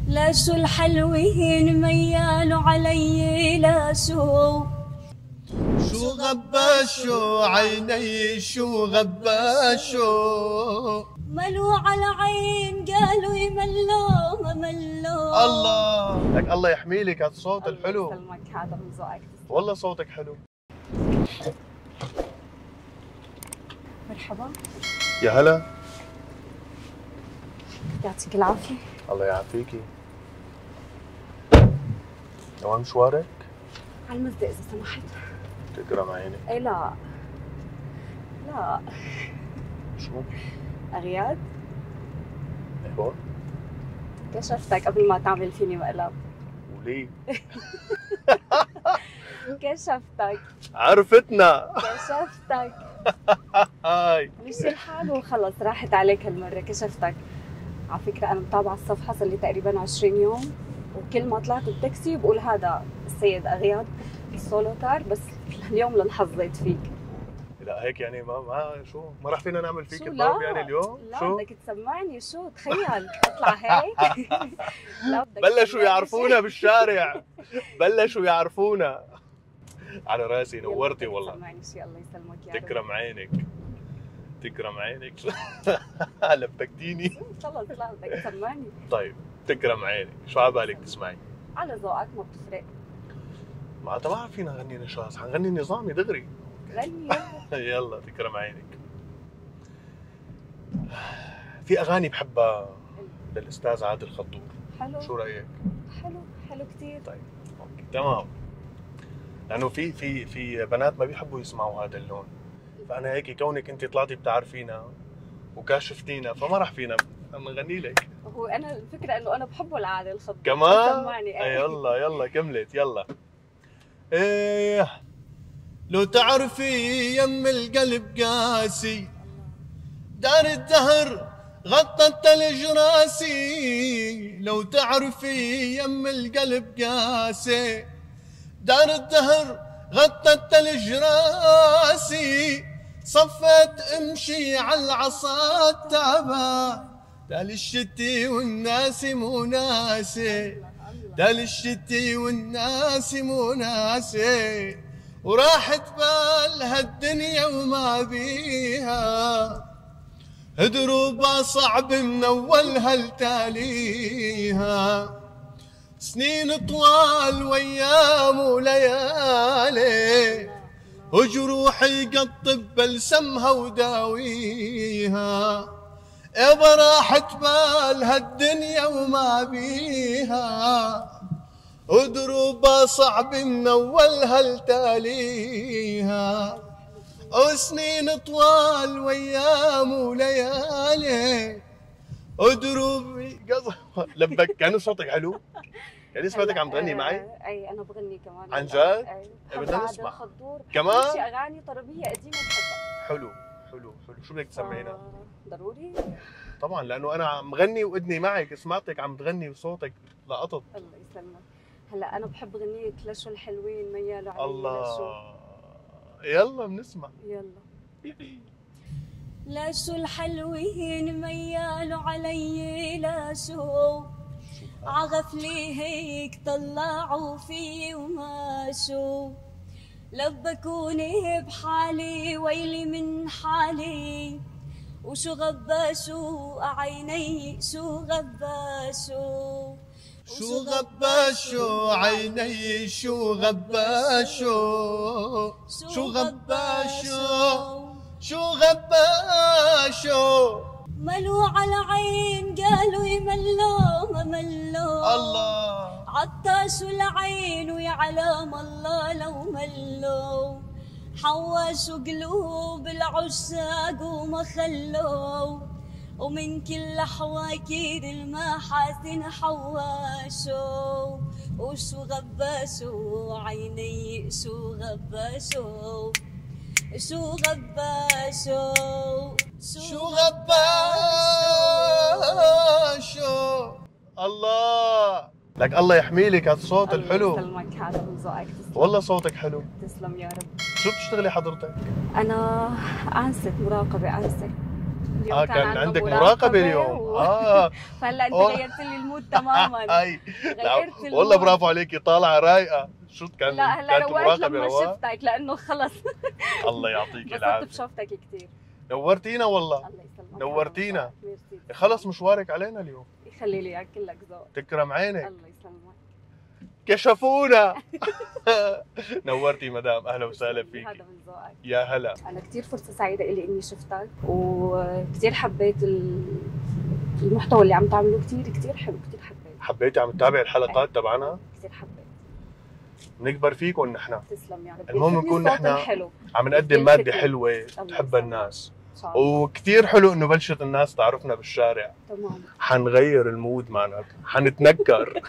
لاشو الحلوين ميالوا علي لاشو شو غباشو عيني شو غباشو ملوا على عين قالوا يملوا ما ملوا. الله لك الله يحمي لك هالصوت الحلو. الله يسلمك، هذا من ذوقك. والله صوتك حلو. مرحبا. يا هلا. يعطيك العافية. الله يعافيكي. وين مشوارك؟ على المزة إذا سمحت. تكرم عينك. إيه لا لا. شو؟ أغياد؟ ايوه. كشفتك قبل ما تعمل فيني مقلب. وليه؟ كشفتك. عرفتنا. كشفتك. هاي مشي الحال وخلص راحت عليك هالمرة. كشفتك. على فكرة أنا متابعة الصفحة صار لي تقريبا 20 يوم، وكل ما طلعت بتاكسي بقول هذا السيد أغياد السولوتار، بس اليوم لانحظيت فيك. لا هيك يعني ما ما راح فينا نعمل فيك لا الضرب يعني اليوم؟ لا شو؟ بدك تسمعني. شو تخيل اطلع هيك. لا بدك بلشوا يعرفونا بالشارع. بلشوا يعرفونا. على راسي نورتي والله. سمعني شيء. الله يسلمك يا رب. تكرم عينك. تكرم عينك. لبكتيني. خلص لا بدك تسمعني. طيب تكرم عينك، شو عبالك تسمعي؟ على ذوقك ما بتفرق. معناتها ما فينا نغني نشاز، حنغني نظامي دغري. غني. يلا تكرم عينك. في اغاني بحبها للاستاذ عادل خطور. حلو. شو رايك؟ حلو حلو كثير. طيب اوكي تمام. لانه في بنات ما بيحبوا يسمعوا هذا اللون، فانا هيك كونك انت طلعتي بتعرفينا وكاشفتينا فما راح فينا نغني لك. هو انا الفكره انه انا بحبه العادل الخطور كمان. سمعني. يلا يلا كملت يلا. ايه لو تعرفي يم القلب قاسي، دار الدهر غطت ثلج راسي. لو تعرفي يم القلب قاسي، دار الدهر غطت ثلج راسي. صفت امشي على العصا التعبان، دال الشتي والناس مو ناسي. دال الشتي والناس مو ناسي. وراحت بالها الدنيا وما بيها، دروبها صعب من اولها لتاليها. سنين طوال وايام وليالي، وجروحي قطب بلسمها وداويها. يابا راحت بالها الدنيا وما بيها، ودروبها صعب من اولها لتاليها. وسنين طوال وايام وليالي، ودروبي لبك. كان صوتك حلو؟ يعني سمعتك عم تغني معي؟ اي انا بغني كمان. عن جد؟ اي بدنا نسمع كمان. شي اغاني طربيه قديمه بحبها. حلو حلو حلو. شو بدك تسمعينا؟ ضروري طبعا لانه انا عم غني واذني معك، سمعتك عم تغني وصوتك لقطت. الله يسلمك. هلا انا بحب غنية لشو الحلوين ميالوا علي. الله يلا بنسمع. يلا. لشو الحلوين ميالوا علي لشو، عغفلي هيك طلعوا في وماشوا. لبكوني بحالي ويلي من حالي، وشو غباشو عيني شو غباشو. شو غباشو عيني شو غباشو. شو غباشو شو غباشو ملوا على عين قالوا يملوا ما ملوا. الله عطاشوا العين ويعلم الله لو ملوا. حواشوا قلوب العشاق وما خلوا، ومن كل حواكير المحاسن حواشوا. وشو غباشوا عيني شو غباشوا. شو غباشو شو غباشو. الله لك الله يحمي لك هالصوت الحلو. الله يسلمك، هذا من ذوقك. والله صوتك حلو. تسلم يا رب. شو بتشتغلي حضرتك؟ أنا أنسة مراقبة. أنسة اليوم كان عندك مراقبة اليوم. فهلا انت أوه. غيرت لي المود تماما. هاي غيرت المود. والله برافو عليكي، طالعة رايقة. شو كان؟ لا هلا كانت روقت المراقبة لما رواق؟ شفتك لانه خلص الله يعطيك انبسطت العافية. بشوفتك كثير. نورتينا والله. الله يسلمك. نورتينا. ميرسي. خلص مشوارك علينا اليوم. يخلي لي اياك، كلك ذوق. تكرم عينك. الله يسلمك. كشفونا. نورتي مدام، اهلا وسهلا فيك. هذا من ذوقك. يا هلا. انا كثير فرصه سعيده لي اني شفتك، وكثير حبيت المحتوى اللي عم تعمله، كثير حلو، كثير حبيت. حبيتي عم تتابع الحلقات تبعنا؟ كثير حبيت. بنكبر فيكم نحن. تسلم يا رب. المهم نكون نحن عم نقدم يلفتني. ماده حلوه تحبها الناس. وكثير حلو انه بلشت الناس تعرفنا بالشارع. تمام. حنغير المود معناتها، حنتنكر.